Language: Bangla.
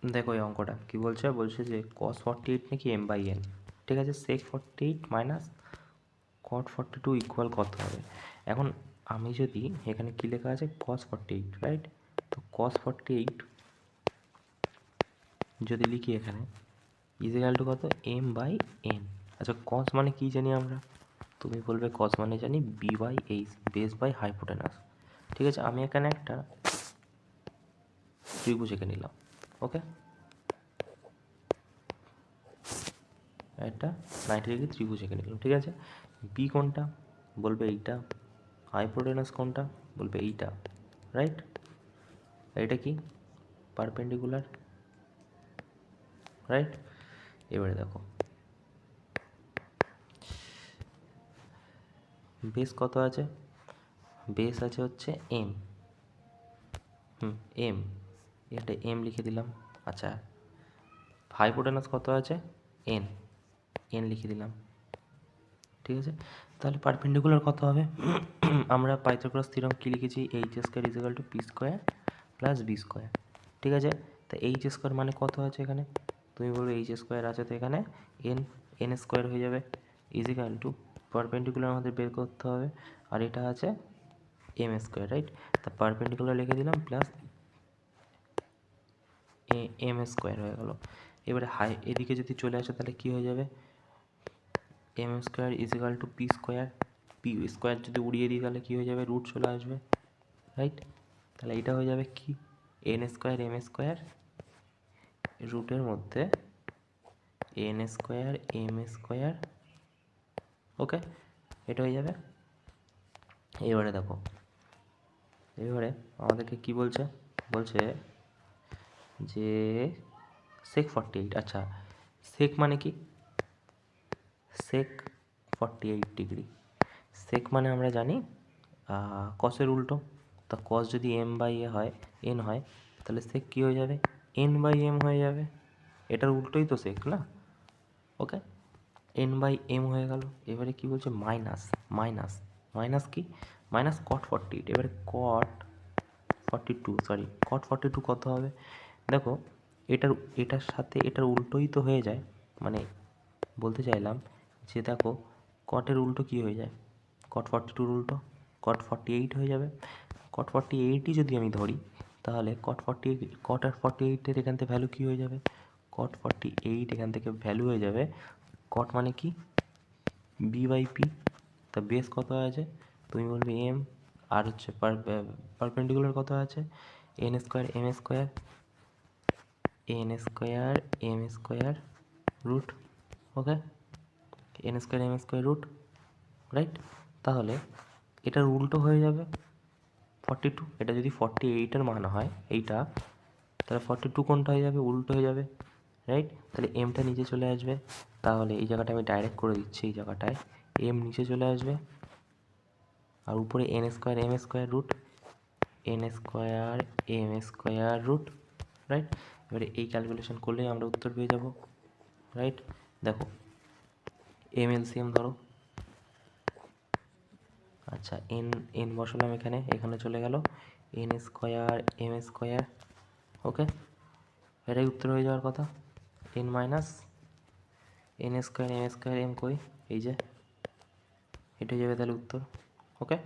দেখো এই অঙ্কটা কী বলছে, বলছে যে cos 48 নাকি m বাই n, ঠিক আছে, sec 48 মাইনাস cot 42 ইকুয়াল কত হবে। এখন আমি যদি এখানে কী লেখা আছে cos 48, রাইট, তো cos 48 যদি লিখি এখানে ইজিক্যাল টু কত m বাই n। আচ্ছা cos মানে কী জানি আমরা, তুমি বলবে cos মানে জানি b by h, base by hypotenuse. ঠিক আছে, আমি এখানে একটা ত্রিভুজ এঁকে নিলাম, ওকে, একটা 90 ডিগ্রি ত্রিভুজ এঁকে নিলাম, ঠিক আছে। বি কোনটা, বলবে এইটা। হাইপোটেনাস কোনটা, বলবে এইটা, রাইট। এটা কি পারপেন্ডিকুলার, রাইট। এবারে দেখো বেস কত আছে, বেস আছে হচ্ছে এম, এম, এটা এম লিখে দিলাম। আচ্ছা হাইপোটেনাস কত আছে এন, এন লিখে দিলাম, ঠিক আছে। তাহলে পারপেন্ডিকুলার কত হবে, আমরা পাইথাগোরাস থিওরেম কী লিখেছি, h square equal to p square plus b square, ঠিক আছে। তা এইচ স্কোয়ার মানে কত আছে এখানে, তুমি বলবে এইচ স্কোয়ার আছে তো এখানে এন, এন স্কোয়ার হয়ে যাবে ইজিক্যাল টু পারপেন্ডিকুলার আমাদের বের করতে হবে, আর এটা আছে এম স্কোয়ার, রাইট। তা পারপেন্ডিকুলার লিখে দিলাম প্লাস এম স্কোয়ার হয়ে গেল। এবারে হাই এদিকে যদি চলে আসে তাহলে কী হয়ে যাবে, m square equal to p square, p square যদি উড়িয়ে দিই তাহলে কী হয়ে যাবে, রুট চলে আসবে, রাইট। তাহলে এইটা হয়ে যাবে কি এন স্কোয়ার এম স্কোয়ার রুটের মধ্যে এন স্কোয়ার এম স্কোয়ার, ওকে, এটা হয়ে যাবে। এবারে দেখো, এবারে আমাদেরকে কি বলছে, বলছে যে সেক 48, আচ্ছা সেক মানে কি, সেক 48 ডিগ্রি, সেক মানে আমরা জানি কসের উল্টো, তা কস যদি এম বাই এ হয়, এন হয়, তাহলে সেক কী হয়ে যাবে এন বাই এম হয়ে যাবে, এটার উল্টোই তো সেক না, ওকে, এন বাই এম হয়ে গেল। এবারে কি বলছে মাইনাস, মাইনাস মাইনাস কি, মাইনাস কট 48, এবারে কট 42, সরি কট 42 কত হবে, দেখো এটার এটার সাথে এটার উল্টোই তো হয়ে যায়, মানে বলতে চাইলাম যে দেখো কটের উল্টো কী হয়ে যায়, কট 42 উল্টো কট 48 হয়ে যাবে। কট 48ই যদি আমি ধরি তাহলে কট 48, কট আর 48-এর এখান থেকে ভ্যালু কী হয়ে যাবে, কট 48 এখান থেকে ভ্যালু হয়ে যাবে, কট মানে কি বি বাই পি, তা বেস কত আছে, তুমি বলবে এম, আর হচ্ছে পারপেন্ডিকুলার কত আছে n square m square, n square m square root, okay, n square m square root, right. তাহলে এটার উল্টো হয়ে যাবে 42, এটা যদি 48-এর মান হয় এইটা, তাহলে 42 কোনটা হয়ে যাবে, উল্টো হয়ে যাবে, রাইট। তাহলে এমটা নিচে চলে আসবে, তাহলে এই জায়গাটা আমি ডাইরেক্ট করে দিচ্ছি, এই জায়গাটায় এম নিচে চলে আসবে, আর উপরে n square m square root, n square m square root, right. এবারে এই ক্যালকুলেশন করলেই আমরা উত্তর পেয়ে যাব, রাইট। দেখো এম এলসিএম ধরো, আচ্ছা এন, এন বসালাম এখানে, এখানে চলে গেল n square m square, okay, এটাই উত্তর হয়ে যাওয়ার কথা, n minus n square m square m কই, এই যে এটা হয়ে যাবে তাহলে উত্তর, ওকে।